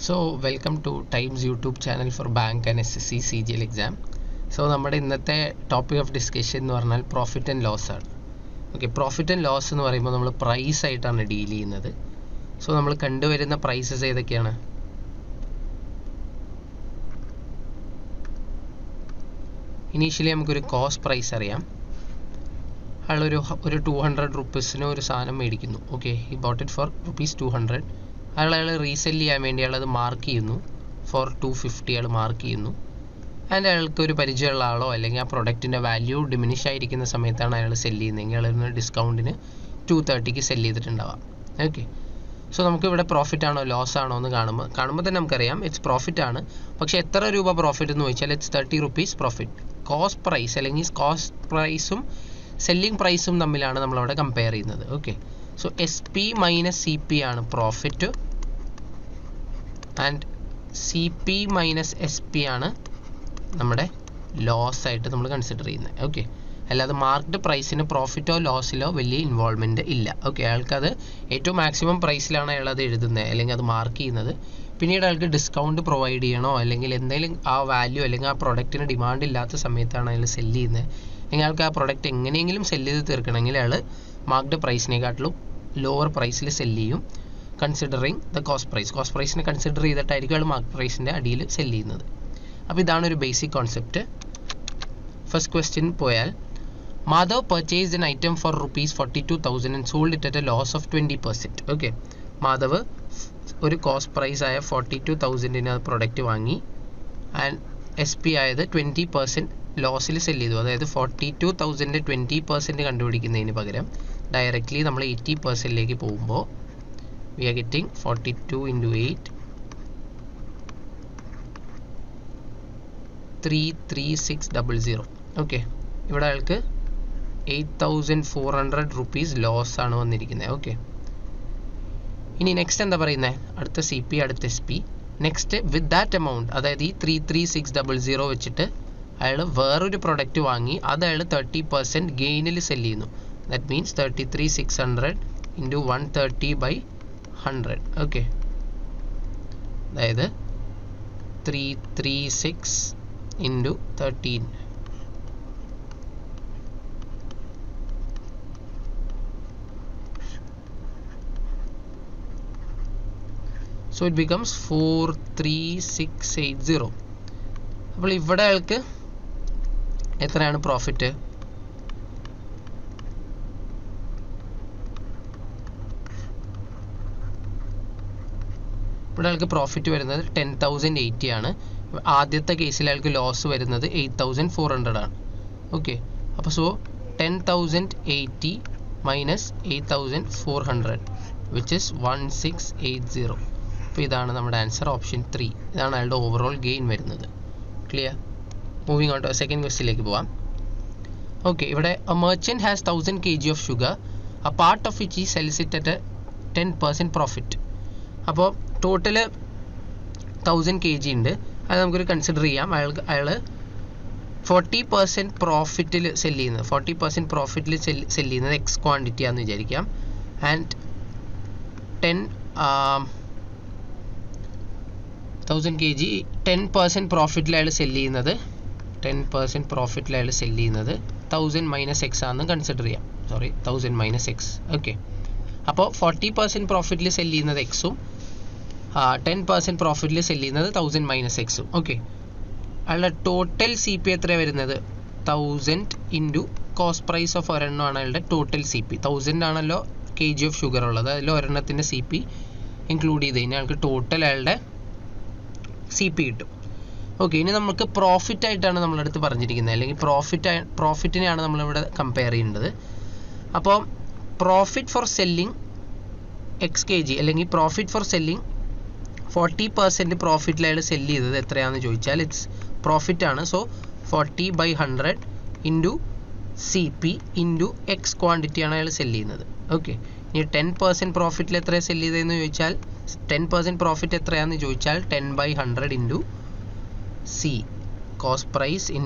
So welcome to Times YouTube channel for Bank and SSC CGL exam. So നമ്മുടെ ഇന്നത്തെ topic of discussion എന്ന് പറഞ്ഞാൽ profit and loss ആണ്. Okay, profit and loss എന്ന് പറയുമ്പോൾ നമ്മൾ പ്രൈസ് ആയിട്ടാണ് ഡീൽ ചെയ്യുന്നത്. സോ നമ്മൾ കണ്ടുവരുന്ന പ്രൈസസ് ഏതൊക്കെയാണ്? ഇനീഷ്യലി നമുക്കൊരു കോസ്റ്റ് പ്രൈസ് അറിയാം. അയാളൊരു 200 റുപ്പീസിന് ഒരു സാധനം മേടിക്കുന്നു. Okay, he bought it for ₹200. അയാൾ റീസെല് ചെയ്യാൻ വേണ്ടി അയാളത് മാർക്ക് ചെയ്യുന്നു ഫോർ 250. അയാൾ മാർക്ക് ചെയ്യുന്നു. ആൻഡ് അയാൾക്ക് ഒരു പരിചയമുള്ള ആളോ അല്ലെങ്കിൽ ആ പ്രൊഡക്റ്റിൻ്റെ വാല്യൂ ഡിമിനിഷ് ആയിരിക്കുന്ന സമയത്താണ് അയാൾ സെല് ചെയ്യുന്നതെങ്കിൽ അയാൾ ഡിസ്കൗണ്ടിന് 230 സെല് ചെയ്തിട്ടുണ്ടാവാം. ഓക്കെ, സോ നമുക്കിവിടെ പ്രോഫിറ്റ് ആണോ ലോസ് ആണോ എന്ന് കാണുമ്പോൾ തന്നെ നമുക്കറിയാം ഇറ്റ്സ് പ്രോഫിറ്റ് ആണ്. പക്ഷേ എത്ര രൂപ പ്രോഫിറ്റ് എന്ന് ചോദിച്ചാൽ ഇറ്റ്സ് ₹30 പ്രോഫിറ്റ്. കോസ്റ്റ് പ്രൈസ് അല്ലെങ്കിൽ കോസ്റ്റ് പ്രൈസും സെല്ലിംഗ് പ്രൈസും തമ്മിലാണ് നമ്മളവിടെ കമ്പയർ ചെയ്യുന്നത്. Okay, so SP minus CP ആണ് profit and CP minus SP ആണ് നമ്മുടെ ലോസ് ആയിട്ട് നമ്മൾ കൺസിഡർ ചെയ്യുന്നത്. ഓക്കെ, അല്ലാതെ മാർക്ക്ഡ് പ്രൈസിന് പ്രോഫിറ്റോ ലോസിലോ വലിയ ഇൻവോൾവ്മെൻറ്റ് ഇല്ല. ഓക്കെ, അയാൾക്കത് ഏറ്റവും മാക്സിമം പ്രൈസിലാണ് അയാളത് എഴുതുന്നത് അല്ലെങ്കിൽ അത് മാർക്ക് ചെയ്യുന്നത്. പിന്നീട് അയാൾക്ക് ഡിസ്കൗണ്ട് പ്രൊവൈഡ് ചെയ്യണോ അല്ലെങ്കിൽ എന്തെങ്കിലും ആ വാല്യൂ അല്ലെങ്കിൽ ആ പ്രൊഡക്റ്റിന് ഡിമാൻഡ് ഇല്ലാത്ത സമയത്താണ് അയാൾ സെല്ല് ചെയ്യുന്നത്. അല്ലെങ്കിൽ അയാൾക്ക് ആ പ്രൊഡക്റ്റ് എങ്ങനെയെങ്കിലും സെല്ല് ചെയ്ത് തീർക്കണമെങ്കിൽ അയാൾ മാർക്ക്ഡ് പ്രൈസിനെക്കാട്ടിലും ലോവർ പ്രൈസിൽ സെല്ല് ചെയ്യും, considering the cost price. Cost പ്രൈസിനെ കൺസിഡർ ചെയ്തിട്ടായിരിക്കും അയാൾ മാർക്ക്ഡ് പ്രൈസിൻ്റെ അടിയിൽ സെല്ല് ചെയ്യുന്നത്. അപ്പോൾ ഇതാണ് ഒരു ബേസിക് കോൺസെപ്റ്റ്. ഫസ്റ്റ് ക്വസ്റ്റ്യൻ പോയാൽ, Madhav purchased an item for ₹42,000 and sold it at a loss of 20%. Okay, Madhav ഒരു കോസ്റ്റ് പ്രൈസ് ആയ 42,000 പ്രൊഡക്റ്റ് വാങ്ങി ആൻഡ് SP ആയത് 20% ലോസിൽ സെല്ല് ചെയ്തു. അതായത് 42,000 20% കണ്ടുപിടിക്കുന്നതിന് പകരം ഡയറക്റ്റ്ലി നമ്മൾ 80%ലേക്ക് പോകുമ്പോൾ വി ആർ ഗെറ്റിംഗ് 42 × 8 33600. ഓക്കെ, ഇവിടെ അയാൾക്ക് 8,400 റുപ്പീസ് ലോസ് ആണ് വന്നിരിക്കുന്നത്. ഓക്കെ, ഇനി നെക്സ്റ്റ് എന്താ പറയുന്നത്? അടുത്ത CP, അടുത്ത SP. Next with that amount, അതായത് ഈ 33600 വെച്ചിട്ട് അയാൾ വേറൊരു പ്രൊഡക്റ്റ് വാങ്ങി അത് അയാൾ 30% ഗെയിനിൽ സെല്ല് ചെയ്യുന്നു. That means 33,600 × 130/100. ഓക്കെ, അതായത് 336 × 13. So it becomes 43680. അപ്പോൾ ഇവിടെ അയാൾക്ക് എത്രയാണ് പ്രോഫിറ്റ്? ഇവിടെ അയാൾക്ക് പ്രോഫിറ്റ് വരുന്നത് 10,080 ആണ്. ആദ്യത്തെ കേസിൽ അയാൾക്ക് ലോസ് വരുന്നത് 8,400 ആണ്. ഓക്കെ, അപ്പോൾ സോ 10,080 മൈനസ് 8,400 വിച്ച് ഇസ് 1680. അപ്പോൾ ഇതാണ് നമ്മുടെ ആൻസർ, ഓപ്ഷൻ 3. ഇതാണ് അയാളുടെ ഓവറോൾ ഗെയിൻ വരുന്നത്. Clear? Moving on to second ക്വസ്റ്റ്യനിലേക്ക് പോവാം. ഓക്കെ, ഇവിടെ a merchant has 1000 kg of sugar, a part of which he sells it at 10% profit. അപ്പോൾ ടോട്ടൽ 1000 kg ഉണ്ട്. അത് നമുക്കൊരു കൺസിഡർ ചെയ്യാം. അയാൾ 40% പ്രോഫിറ്റിൽ സെല്ല് ചെയ്യുന്നത് 40% പ്രോഫിറ്റിൽ സെല്ല് ചെയ്യുന്നത് X ക്വാണ്ടിറ്റി ആണെന്ന് വിചാരിക്കാം. ആൻഡ് 1000 kg 10% പ്രോഫിറ്റിൽ അയാൾ സെല്ല് ചെയ്യുന്നത് 10% പ്രോഫിറ്റിൽ അയാൾ സെല്ല് ചെയ്യുന്നത് 1000 - X ആണെന്ന് കൺസിഡർ ചെയ്യാം. 1000 - X. ഓക്കെ, അപ്പോൾ 40% പ്രോഫിറ്റിൽ സെല്ല് ചെയ്യുന്നത് Xും 10% പ്രോഫിറ്റിൽ സെല്ല് ചെയ്യുന്നത് 1000 - Xും. ഓക്കെ, അയാളുടെ ടോട്ടൽ CP എത്രയാണ് വരുന്നത്? 1000 × കോസ്റ്റ് പ്രൈസ് ഓഫ് ഒരെണ്ണമാണ് അയാളുടെ ടോട്ടൽ CP. 1000 ആണല്ലോ kg ഓഫ് ഷുഗർ ഉള്ളത്. അതിൽ ഒരെണ്ണത്തിൻ്റെ CP ഇൻക്ലൂഡ് ചെയ്ത് കഴിഞ്ഞാൽ അയാൾക്ക് ടോട്ടൽ അയാളുടെ CP കിട്ടും. ഓക്കെ, ഇനി നമുക്ക് പ്രോഫിറ്റ് ആയിട്ടാണ് നമ്മളടുത്ത് പറഞ്ഞിരിക്കുന്നത്, അല്ലെങ്കിൽ പ്രോഫിറ്റിനെയാണ് നമ്മളിവിടെ കമ്പയർ ചെയ്യേണ്ടത്. അപ്പോൾ profit for selling X kg അല്ലെങ്കിൽ പ്രോഫിറ്റ് ഫോർ സെല്ലിംഗ് 40% പ്രോഫിറ്റിൽ അയാൾ സെല്ല് ചെയ്തത് എത്രയാണെന്ന് ചോദിച്ചാൽ ഇറ്റ്സ് പ്രോഫിറ്റ് ആണ്. സോ 40/100 × CP × X ക്വാണ്ടിറ്റിയാണ് അയാൾ സെല്ല് ചെയ്യുന്നത്. ഓക്കെ, ഇനി 10% പ്രോഫിറ്റിൽ എത്രയാണ് സെല്ല് ചെയ്തതെന്ന് ചോദിച്ചാൽ 10% പ്രോഫിറ്റ് എത്രയാണെന്ന് ചോദിച്ചാൽ 10/100 × C കോസ്റ്റ് പ്രൈസ് ×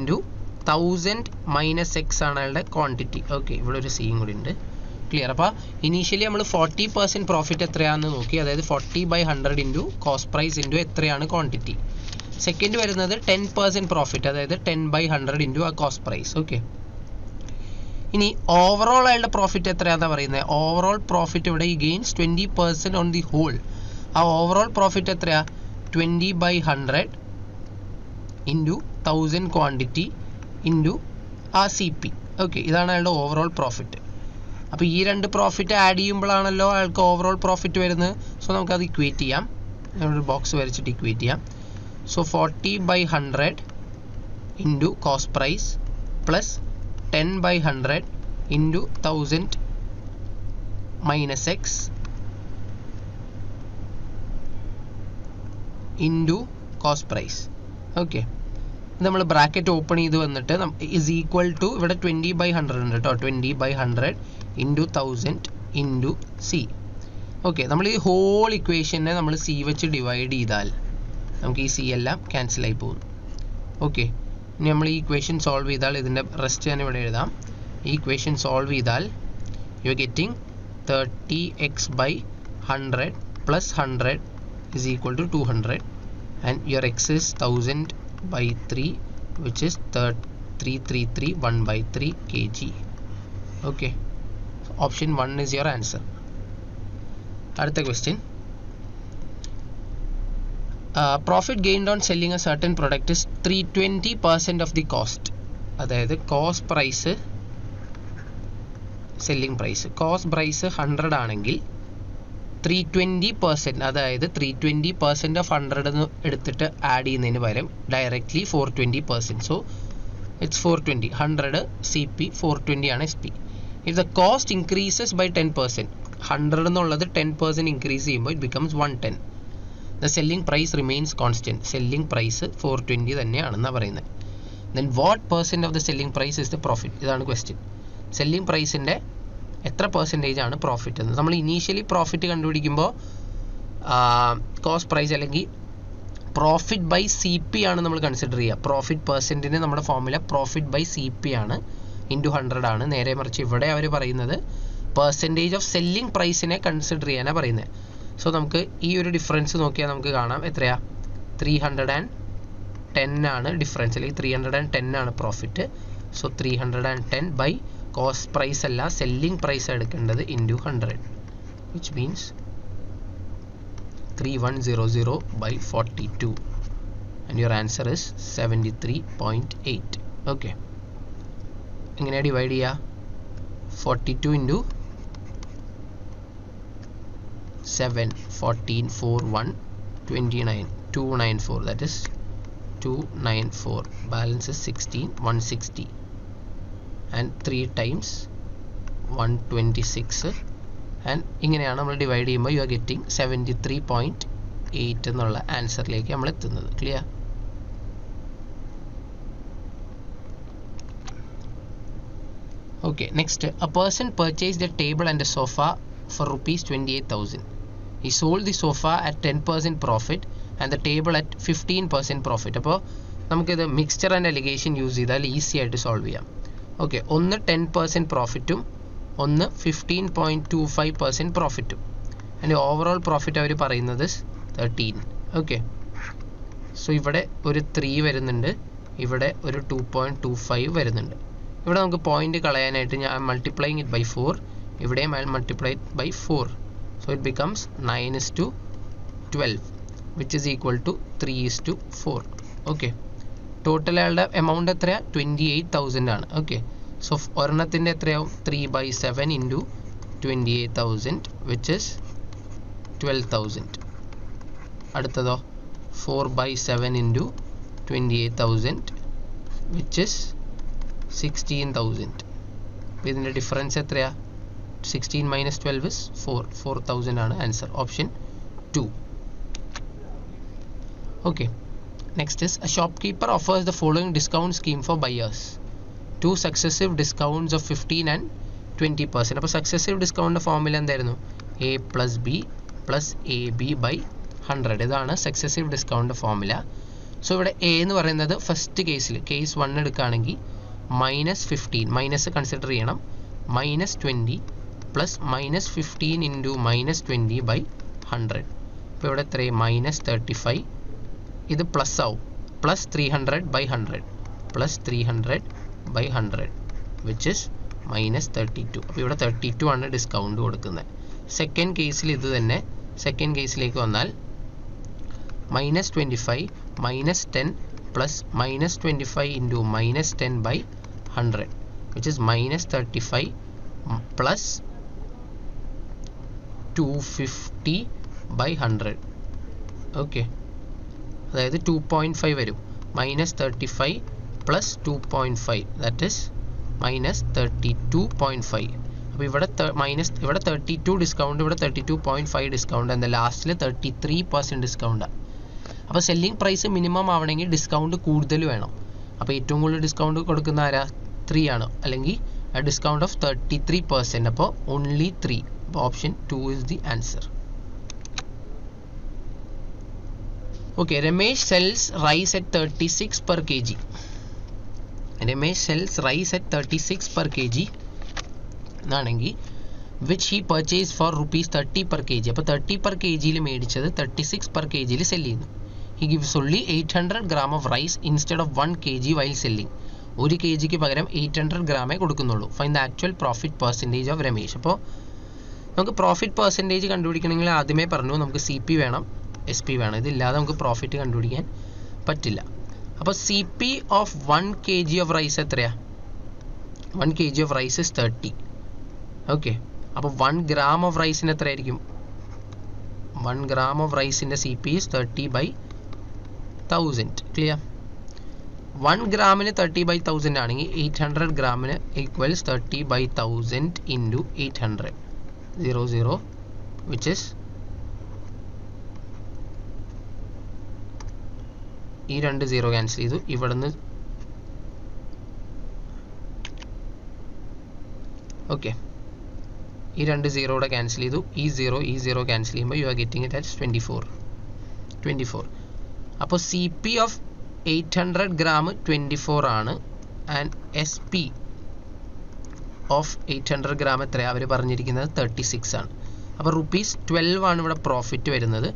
1000 - X ആണ് അയാളുടെ ക്വാണ്ടിറ്റി. ഓക്കെ, ഇവിടെ ഒരു സിയും കൂടി ഉണ്ട്. ക്ലിയർ. അപ്പോൾ ഇനീഷ്യലി നമ്മൾ 40% പ്രോഫിറ്റ് എത്രയാണെന്ന് നോക്കി, അതായത് 40/100 ഇൻറ്റു കോസ്റ്റ് പ്രൈസ് ഇൻറ്റു എത്രയാണ് ക്വാണ്ടിറ്റി. സെക്കൻഡ് വരുന്നത് 10% പ്രോഫിറ്റ്, അതായത് 10/100 ഇൻറ്റു ആ കോസ്റ്റ് പ്രൈസ്. ഓക്കെ, ഇനി ഓവറോൾ അയാളുടെ പ്രോഫിറ്റ് എത്രയാണെന്ന് പറയുന്നത്. ഓവറോൾ പ്രോഫിറ്റ് ഇവിടെ ഈ ഗെയിൻസ് 20% ഓൺ ദി ഹോൾ. ആ ഓവറോൾ പ്രോഫിറ്റ് എത്രയാ? 20/100 ഇൻറ്റു 1000 ക്വാണ്ടിറ്റി ഇൻറ്റു ആ CP. ഓക്കെ, ഇതാണ് അയാളുടെ ഓവറോൾ പ്രോഫിറ്റ്. അപ്പോൾ ഈ രണ്ട് പ്രോഫിറ്റ് ആഡ് ചെയ്യുമ്പോഴാണല്ലോ അയാൾക്ക് ഓവറോൾ പ്രോഫിറ്റ് വരുന്നത്. സോ നമുക്കത് ഇക്വേറ്റ് ചെയ്യാം. ഒരു ബോക്സ് വരച്ചിട്ട് ഇക്വേറ്റ് ചെയ്യാം. So 40/100 into cost price plus 10/100 into 1000 minus x into cost price. Okay, നമ്മൾ ബ്രാക്കറ്റ് ഓപ്പൺ ചെയ്ത് വന്നിട്ട് ഇസ് ഈക്വൽ ടു ഇവിടെ 20/100 ഉണ്ട് കേട്ടോ. 20/100 ഇൻറ്റു 1000 ഇൻറ്റു സി. ഓക്കെ, നമ്മൾ ഈ ഹോൾ ഇക്വേഷനെ നമ്മൾ സി വെച്ച് ഡിവൈഡ് ചെയ്താൽ നമുക്ക് ഈ സി എല്ലാം ക്യാൻസൽ ആയി പോകും. ഓക്കെ, ഇനി നമ്മൾ ഈ ഇക്വേഷൻ സോൾവ് ചെയ്താൽ ഇതിൻ്റെ റെസ്റ്റ് ഞാൻ ഇവിടെ എഴുതാം. ഈ ഇക്വേഷൻ സോൾവ് ചെയ്താൽ you are getting 30x/100 plus 100 is equal to 200 and your x is 1000/3 which is 333 1/3 kg. Okay, so option 1 is your answer. അടുത്ത question, profit gained on selling a certain product is 320% of the cost. അതായത് cost price selling price, cost price 100 ആണെങ്കിൽ 320%, അതായത് 320% of 100 എന്ന് എടുത്തിട്ട് add ചെയ്യുന്നതിന് പകരം directly 420%. So it's 420. 100 CP, 420 ആണ് SP. If the cost increases by 10%, 100 എന്നുള്ളത് 10% ഇൻക്രീസ് ചെയ്യുമ്പോൾ it becomes 110. The selling price remains constant. Selling price 420 തന്നെയാണെന്നാണ് പറയുന്നത്. Then what percent of the selling price is the profit? ഇതാണ് question. Selling പ്രൈസിൻ്റെ എത്ര percentage ആണ് profit എന്ന്. നമ്മൾ ഇനീഷ്യലി പ്രോഫിറ്റ് കണ്ടുപിടിക്കുമ്പോൾ കോസ്റ്റ് പ്രൈസ് അല്ലെങ്കിൽ പ്രോഫിറ്റ് ബൈ CP ആണ് നമ്മൾ കൺസിഡർ ചെയ്യുക. പ്രോഫിറ്റ് പെർസെൻറ്റിന് നമ്മുടെ ഫോർമുല പ്രോഫിറ്റ് ബൈ CP ആണ്, ഇൻറ്റു 100 ആണ്. നേരെ മറിച്ച് ഇവിടെ അവർ പറയുന്നത് പെർസെൻറ്റേജ് ഓഫ് സെല്ലിംഗ് പ്രൈസിനെ കൺസിഡർ ചെയ്യാനാണ് പറയുന്നത്. സോ നമുക്ക് ഈ ഒരു ഡിഫറൻസ് നോക്കിയാൽ നമുക്ക് കാണാം എത്രയാ? 310 ആണ് ഡിഫറൻസ്, അല്ലെങ്കിൽ 310 ആണ് profit. So 310 by cost price അല്ല, സെല്ലിംഗ് പ്രൈസ് എടുക്കേണ്ടത് into 100, which means 3100/42 and your answer is 73.8. Okay, എങ്ങനെയാണ് ഡിവൈഡ് ചെയ്യുക? 42 into 7, 14, 4, 1, 29, 294, that is 294. Balance is 16, 160. And 3 times 126. And ഇങ്ങനെയാണ് നമ്മൾ ഡിവൈഡ് ചെയ്യുമ്പോൾ യു ആർ ഗെറ്റിംഗ് 73.8 എന്നുള്ള ആൻസറിലേക്ക് നമ്മൾ എത്തുന്നത്. Clear? Okay, next, A person purchased A table and A sofa for rupees 28,000. He sold the sofa at 10% profit and the table at 15% profit. അപ്പോൾ നമുക്കിത് mixture and allegation use ചെയ്താൽ easy ആയിട്ട് solve ചെയ്യാം. Okay, ഒന്ന് 10% പ്രോഫിറ്റും ഒന്ന് 15.25% പ്രോഫിറ്റും. അതിൻ്റെ overall profit അവർ പറയുന്നത് 13. Okay, so ഇവിടെ ഒരു 3 വരുന്നുണ്ട്, ഇവിടെ ഒരു 2.25 വരുന്നുണ്ട്. ഇവിടെ നമുക്ക് പോയിന്റ് കളയാനായിട്ട് ഞാൻ മൾട്ടിപ്ലൈങ് ഇറ്റ് ബൈ 4, ഇവിടെയും I multiply it by 4. So it becomes 9:12, which is equal to 3:4. Okay. Total അയാളുടെ എമൗണ്ട് എത്രയാ? 28,000 ആണ്. ഓക്കെ, സോ ഒരെണ്ണത്തിൻ്റെ എത്രയാവും? 3/7 into 28,000, which is 12,000. അടുത്തതോ 4/7 into 28,000, which is 16,000. അപ്പോൾ ഇതിൻ്റെ ഡിഫറൻസ് എത്രയാ? 16 minus 12 is 4. 4,000 ആണ് answer. Option 2. Okay. Next is, a shopkeeper offers the following discount scheme for buyers. 2 successive discounts of 15 and 20%. അപ്പോൾ successive discount formula എന്തായിരുന്നു? A plus B plus AB by 100. ഇതാണ് successive discount formula. So ഇവിടെ A എന്ന് പറയുന്നത് first കേസിൽ, case 1 എടുക്കുകയാണെങ്കിൽ -15, minus consider ചെയ്യണം, -20 plus minus 15 into minus 20 by 100. ഇപ്പോൾ ഇവിടെ എത്രയും മൈനസ് 35, ഇത് പ്ലസ് ആവും, plus 300 by 100 plus 300 by 100 which is minus 32. അപ്പോൾ ഇവിടെ 32 ആണ് ഡിസ്കൗണ്ട് കൊടുക്കുന്നത്. സെക്കൻഡ് കേസിൽ ഇത് തന്നെ. സെക്കൻഡ് കേസിലേക്ക് വന്നാൽ minus 25 minus 10 plus minus 25 into minus 10 by 100 which is minus 35 plus 250 by 100. Okay, അതായത് 2.5 വരും. Minus 35 plus 2.5 that is minus 32.5. അപ്പോൾ ഇവിടെ ഇവിടെ 32 ഡിസ്കൗണ്ട്, ഇവിടെ 32.5 ഡിസ്കൗണ്ട്, എന്താ ലാസ്റ്റിൽ 33% ഡിസ്കൗണ്ടാണ്. അപ്പോൾ സെല്ലിംഗ് പ്രൈസ് മിനിമം ആവണമെങ്കിൽ ഡിസ്കൗണ്ട് കൂടുതൽ വേണം. അപ്പോൾ ഏറ്റവും കൂടുതൽ ഡിസ്കൗണ്ട് കൊടുക്കുന്ന ആരാ? 3 ആണ്, അല്ലെങ്കിൽ ഡിസ്കൗണ്ട് ഓഫ് 33%. അപ്പോൾ ഓൺലി 3. അപ്പോൾ option 2 is the answer. Okay, Ramesh sells rice at 36 per kg. Ramesh sells rice at 36 per kg എന്നാണെങ്കിൽ which he purchase for rupees 30 per kg. അപ്പോൾ 30 per kgയിൽ മേടിച്ചത് 36 per kgയിൽ സെല് ചെയ്യുന്നു. He gives only 800 gram of rice instead of 1 kg while selling. 1 kgക്ക് പകരം 800 ഗ്രാമേ കൊടുക്കുന്നുള്ളൂ. Find the actual profit percentage of Ramesh. അപ്പോൾ നമുക്ക് പ്രോഫിറ്റ് പെർസെൻറ്റേജ് കണ്ടുപിടിക്കണമെങ്കിൽ ആദ്യമേ പറഞ്ഞു നമുക്ക് CP വേണം, SP വേണം. ഇതില്ലാതെ നമുക്ക് പ്രോഫിറ്റ് കണ്ടുപിടിക്കാൻ പറ്റില്ല. അപ്പോൾ CP of 1 kg of rice എത്രയാണ്? 1 kg of rice is 30. Okay, അപ്പോൾ 1 gram ഓഫ് റൈസിന് എത്രയായിരിക്കും? 1 gram ഓഫ് റൈസിൻ്റെ CP ഇസ് 30 by 1000. ക്ലിയർ? 1 ഗ്രാമിന് 30 by 1000 ആണെങ്കിൽ 800 ഗ്രാമിന് equals 30 by 1000 into 800 00 which is ഈ 2 0 ക്യാൻസൽ ചെയ്തു. ഇവിടുന്ന് ഓക്കെ, ഈ 2 0 ക്യാൻസൽ ചെയ്തു. ഈ 0 ക്യാൻസൽ ചെയ്യുമ്പോൾ യു ആർ ഗെറ്റിംഗ് ഇറ്റ് ആറ്റ് 24. അപ്പോൾ CP ഓഫ് 800 gram 24 ആണ്. ആൻഡ് SP ഓഫ് 800 gram എത്രയാണ് അവർ പറഞ്ഞിരിക്കുന്നത്? 36 ആണ്. അപ്പോൾ ₹12 ആണ് ഇവിടെ പ്രോഫിറ്റ് വരുന്നത്.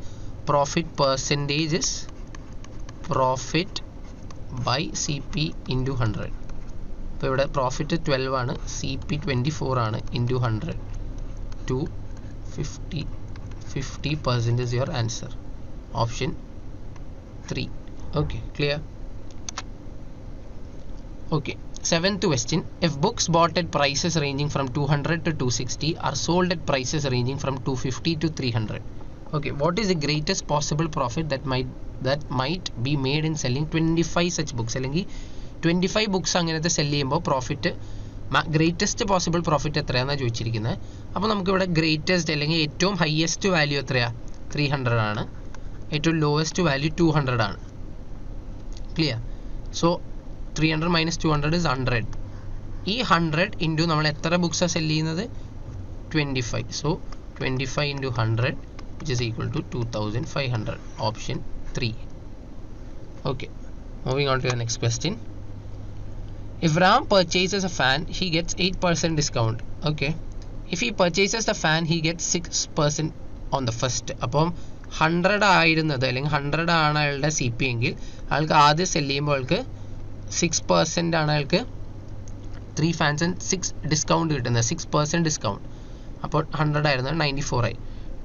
Profit percentage is profit by CP into 100. അപ്പോൾ ഇവിടെ പ്രോഫിറ്റ് 12 ആണ്, CP 24 ആണ്, into 100 50% is your answer. Option 3. Okay, clear? Okay, 7th question. If books bought at prices ranging from 200 to 260 are sold at prices ranging from 250 to 300. Okay, what is the greatest possible profit that might be made in selling 25 such books? അല്ലെങ്കിൽ 25 books അങ്ങനത്തെ cell ചെയ്യുമ്പോൾ profit greatest possible profit എത്രയാണെന്നാണ് ചോദിച്ചിരിക്കുന്നത്. അപ്പോൾ നമുക്കിവിടെ greatest അല്ലെങ്കിൽ ഏറ്റവും highest value എത്രയാണ്? 300 ആണ്. ഏറ്റവും ലോവസ്റ്റ് വാല്യൂ 200 ആണ്. ക്ലിയർ? So 300 minus 200 is 100. ഈ 100 ഇൻറ്റു നമ്മൾ എത്ര ബുക്സാണ് സെല് ചെയ്യുന്നത്? 25. So 25 into 100 which is equal to 2500. Option 3. Okay, moving on to the next question. If Ram purchases a fan, he gets 8% discount. Okay, if he purchases the fan, he gets 6% on the first. അപ്പം 100 ആയിരുന്നത് അല്ലെങ്കിൽ 100 ആണ് അയാളുടെ CP എങ്കിൽ അയാൾക്ക് ആദ്യം cell ചെയ്യുമ്പോൾ അയാൾക്ക് 6% ആണ് അയാൾക്ക് 3 ഫാൻസ് ആൻഡ് 6 ഡിസ്കൗണ്ട് കിട്ടുന്നത്. 6% ഡിസ്കൗണ്ട്. അപ്പോൾ 100 ആയിരുന്നത് 94 ആയി.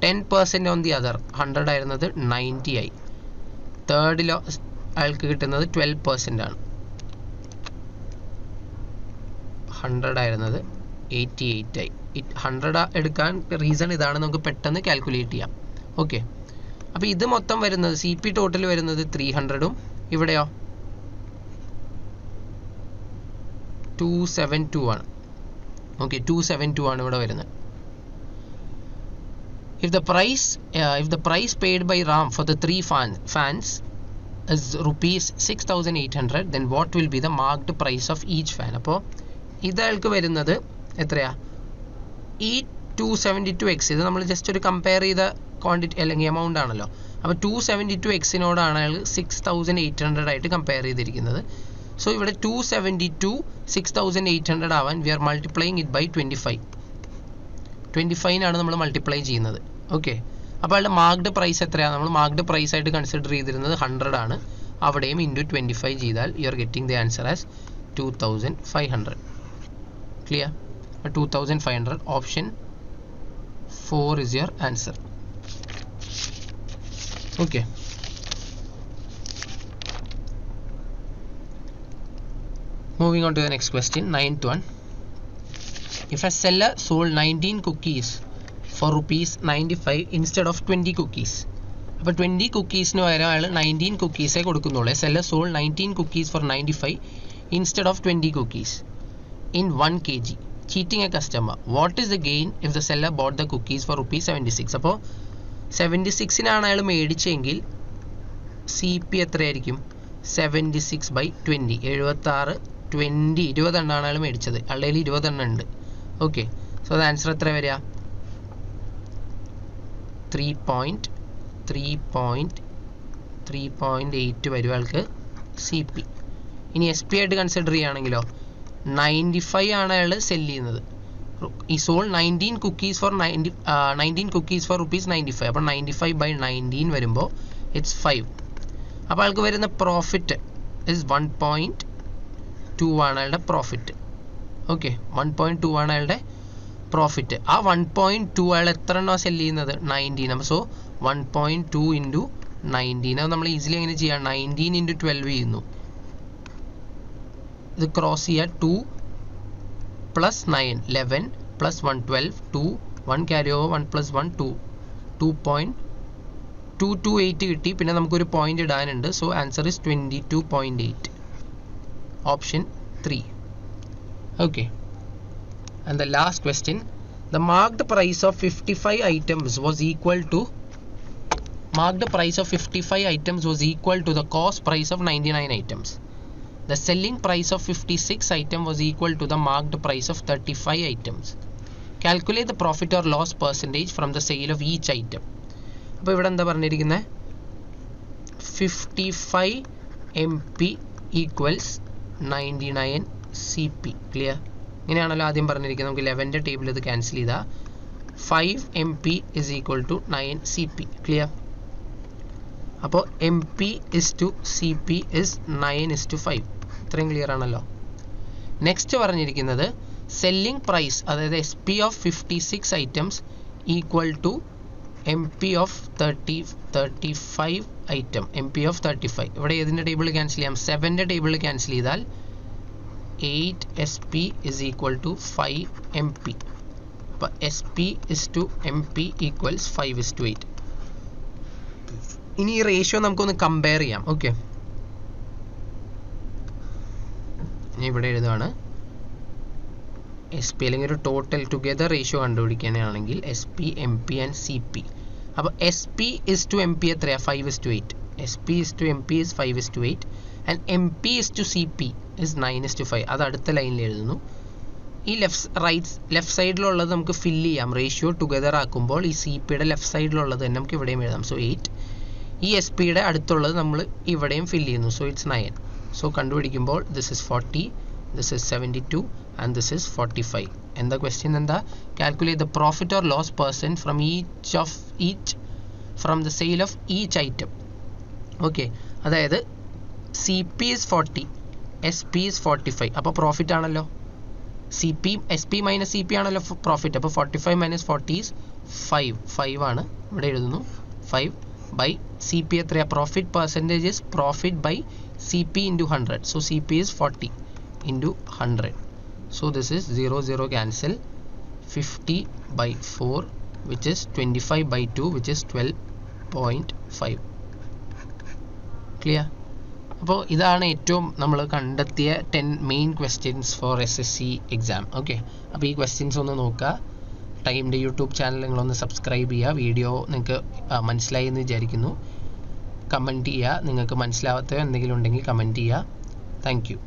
10% ഓൺ ദി അതർ 100 ആയിരുന്നത് 90 ആയി. തേർഡിലോ അയാൾക്ക് കിട്ടുന്നത് 12% ആണ്. 100 ആയിരുന്നത് 88 ആയി. 100 എടുക്കാൻ റീസൺ ഇതാണ്, നമുക്ക് പെട്ടെന്ന് കാൽക്കുലേറ്റ് ചെയ്യാം. ഓക്കെ, അപ്പോൾ ഇത് മൊത്തം വരുന്നത് CP ടോട്ടൽ വരുന്നത് 300ഉം ഇവിടെയോ 272 ആണ്. ഓക്കെ, 272 ആണ് ഇവിടെ വരുന്നത്. If the price paid by Ram for the 3 fans is ₹6,800, then what will be the marked price of each fan? അപ്പോൾ ഇതയാൾക്ക് വരുന്നത് എത്രയാ? ഈ 272x ഇത് നമ്മൾ ജസ്റ്റ് ഒരു കമ്പയർ ചെയ്ത ക്വാണ്ടിറ്റി അല്ലെങ്കിൽ എമൗണ്ട് ആണല്ലോ. അപ്പോൾ 272xനോടാണ് അയാൾ 6,800 ആയിട്ട് കമ്പയർ ചെയ്തിരിക്കുന്നത്. സോ ഇവിടെ 272 6,800 ആവാൻ we are multiplying it by 25. 25-നാണ് നമ്മൾ മൾട്ടിപ്ലൈ ചെയ്യുന്നത്. ഓക്കെ, അപ്പോൾ അയാളുടെ മാർക്ക്ഡ് പ്രൈസ് എത്രയാണ്? നമ്മൾ മാർക്ക്ഡ് പ്രൈസ് ആയിട്ട് കൺസിഡർ ചെയ്തിരുന്നത് 100 ആണ്. അവിടെയും ഇൻറ്റു 25 ചെയ്താൽ you are getting the answer as 2500. Clear? 2500. Option 4 is your answer. Okay. Moving on to the next question, 9th one. If a seller sold 19 cookies for rupees 95 instead of 20 cookies. അപ്പോൾ 20 കുക്കീസിന് പകരം അയാൾ 19 കുക്കീസേ കൊടുക്കുന്നുള്ളൂ. Seller sold 19 cookies for 95 instead of 20 cookies in 1 kg. Cheating a customer. What is the gain if the seller bought the cookies for rupees 76? അപ്പോൾ 76-നാണ് അയാൾ മേടിച്ചെങ്കിൽ C P എത്രയായിരിക്കും? 76/20. 76 20 20 എണ്ണമാണ് അയാൾ മേടിച്ചത്. അയാളുടെ 20 എണ്ണം ഉണ്ട്. ഓക്കെ, സോ അത് ആൻസർ എത്ര വരിക? 3.8 വരും ആൾക്ക് സി പി. ഇനി എസ് പി ആയിട്ട് കൺസിഡർ ചെയ്യുകയാണെങ്കിലോ 95 ആണ് അയാൾ സെല് ചെയ്യുന്നത്. ഈ സോൾ 19 cookies for rupees 95. അപ്പോൾ 95/19 വരുമ്പോൾ ഇറ്റ്സ് 5. അപ്പോൾ അയാൾക്ക് വരുന്ന പ്രോഫിറ്റ് ഇസ് 1.2 ആണ് അയാളുടെ പ്രോഫിറ്റ്. ഓക്കെ, 1.2 ആണ് അയാളുടെ പ്രോഫിറ്റ്. ആ 1.2 അയാൾ എത്ര എണ്ണമാണ് സെല് ചെയ്യുന്നത്? 19. അപ്പോൾ സോ 1.2 ഇൻറ്റു 19. അത് നമ്മൾ ഈസിലി എങ്ങനെ ചെയ്യാം? 19 ഇൻറ്റു 12 ചെയ്യുന്നു. ഇത് ക്രോസ് ചെയ്യുക. 2 + 9 11 + 1 12 2 1 ക്യാരി ഓവർ 1 + 1 2 2.228 കിട്ടി. പിന്നെ നമുക്കൊരു പോയിന്റ് ഇടാനുണ്ട്. So answer is 22.8. Option 3. Okay, and the last question. The marked price of 55 items was equal to the cost price of 99 items. The selling price of 56 items was equal to the marked price of 35 items. Calculate the profit or loss percentage from the sale of each item. അപ്പോൾ ഇവിടെ എന്താ പറഞ്ഞിരിക്കുന്നത്? 55 MP equals 99 CP. Clear? ഇങ്ങനെയാണല്ലോ ആദ്യം പറഞ്ഞിരിക്കുന്നത്. നമുക്ക് 11ന്റെ table ഇത് cancel ചെയ്താൽ 5 MP is equal to 9 CP. Clear? അപ്പോൾ MP is to CP is 9:5. ഇത്രയും ക്ലിയർ ആണല്ലോ. നെക്സ്റ്റ് പറഞ്ഞിരിക്കുന്നത് സെല്ലിംഗ് പ്രൈസ്, അതായത് SP of 56 items equal to MP of 35 item. MP of 35 ഇവിടെ ഏതിൻ്റെ ടേബിൾ ക്യാൻസൽ ചെയ്യാം? 7ന്റെ ടേബിൾ ക്യാൻസൽ ചെയ്താൽ 8 SP is equal to 5 MP. അപ്പോൾ SP is to MP equals 5:8. ഇനി ഈ റേഷ്യോ നമുക്കൊന്ന് കമ്പയർ ചെയ്യാം. ഓക്കെ, ഇനി ഇവിടെ എഴുതുകയാണ് SP അല്ലെങ്കിൽ ഒരു ടോട്ടൽ ടുഗെദർ റേഷ്യോ കണ്ടുപിടിക്കുകയാണെങ്കിൽ SP MP ആൻഡ് CP. അപ്പോൾ SP is to MP എത്രയാണ്? 5:8. SP is to MP is 5:8 and MP is to CP is 9:5. അത് അടുത്ത ലൈനിൽ എഴുതുന്നു. ഈ ലെഫ്റ്റ് സൈഡിലുള്ളത് നമുക്ക് ഫില്ല് ചെയ്യാം. റേഷ്യോ ടുഗെദർ ആക്കുമ്പോൾ ഈ CPയുടെ ലെഫ്റ്റ് സൈഡിലുള്ളത് തന്നെ നമുക്ക് ഇവിടെയും എഴുതാം. സോ 8. ഈ SPയുടെ അടുത്തുള്ളത് നമ്മൾ ഇവിടെയും ഫില്ല് ചെയ്യുന്നു. So it's 9. സോ കണ്ടുപിടിക്കുമ്പോൾ this is 40, this is 72 and this is 45. എന്താ ക്വസ്റ്റ്യൻ? എന്താ? Calculate the profit or loss percent from the sale of each item. Okay, അതായത് CP is 40, SP is 45. അപ്പോൾ പ്രോഫിറ്റ് ആണല്ലോ. SP മൈനസ് CP ആണല്ലോ profit. അപ്പോൾ 45 - 40 is 5 ആണ്. ഇവിടെ എഴുതുന്നു 5 ബൈ CP എത്രയാണ്? Profit percentage is profit by CP into 100. So CP is 40 into 100. So this is 0 cancel. 50/4 which is 25/2 which is 12.5. Clear? അപ്പോൾ ഇതാണ് ഏറ്റവും നമ്മൾ കണ്ടെത്തിയ 10 main questions for SSC exam. Okay, അപ്പോൾ ഈ ക്വസ്റ്റ്യൻസ് ഒന്ന് നോക്കുക. ടൈമിൻ്റെ യൂട്യൂബ് ചാനൽ നിങ്ങളൊന്ന് സബ്സ്ക്രൈബ് ചെയ്യുക. വീഡിയോ നിങ്ങൾക്ക് മനസ്സിലായി എന്ന് വിചാരിക്കുന്നു. കമൻറ്റ് ചെയ്യുക. നിങ്ങൾക്ക് മനസ്സിലാവാത്ത എന്തെങ്കിലും ഉണ്ടെങ്കിൽ കമൻറ്റ് ചെയ്യുക. Thank you.